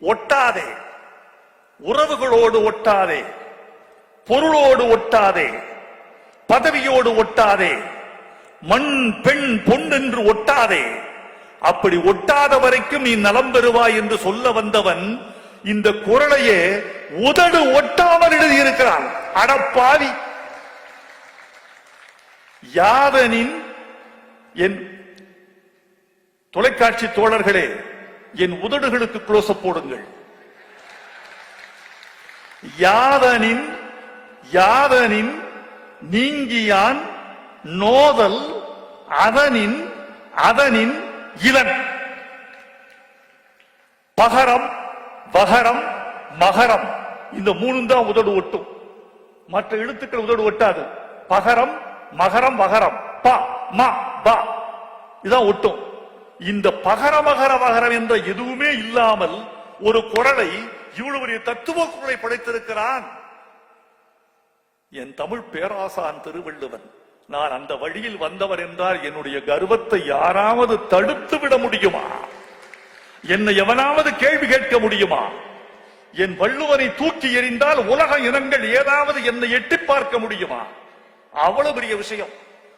ஒட்டாதே, உறவுகளோடு ஒட்டாதே, பொருளோடு ஒட்டாதே, பதவியோடு ஒட்டாதே, மண் பெண் பொன் என்று ஒட்டாதே. அப்படி ஒட்டாத வரைக்கும் நீ நலம் பெறுவாய் என்று சொல்ல வந்தவன் இந்த குறளையே உதடு ஒட்டாமல் எழுதியிருக்கிறான். அடப்பாவி! யாதனின் என் தொலைக்காட்சி தோழர்களே, என் உதடுகளுக்கு க்ளோஸ்அப் போடுங்கள். யாதனின் யாதனின் நீங்கியான் நோதல் அதனின் அதனின் இளன். பகரம், வகரம், மகரம் இந்த மூணும் தான் உதடு ஒட்டும். மற்ற எழுத்துக்கள் உதடு ஒட்டாது. பகரம், மகரம், வகரம், ப ம ப இதான் ஒட்டும். இந்த பகர மகர வகரம் என்ற எதுவுமே இல்லாமல் ஒரு குறளை, இவ்வளவு பெரிய தத்துவ குறளை படைத்திருக்கிறான் என் தமிழ் பேராசான் திருவள்ளுவன். நான் அந்த வழியில் வந்தவர் என்றால் என்னுடைய கர்வத்தை யாராவது தடுத்து விட முடியுமா? என்னை எவனாவது கேள்வி கேட்க முடியுமா? என் வள்ளுவனை தூக்கி எறிந்தால் உலக இனங்கள் ஏதாவது என்னை எட்டி பார்க்க முடியுமா? அவ்வளவு பெரிய விஷயம்.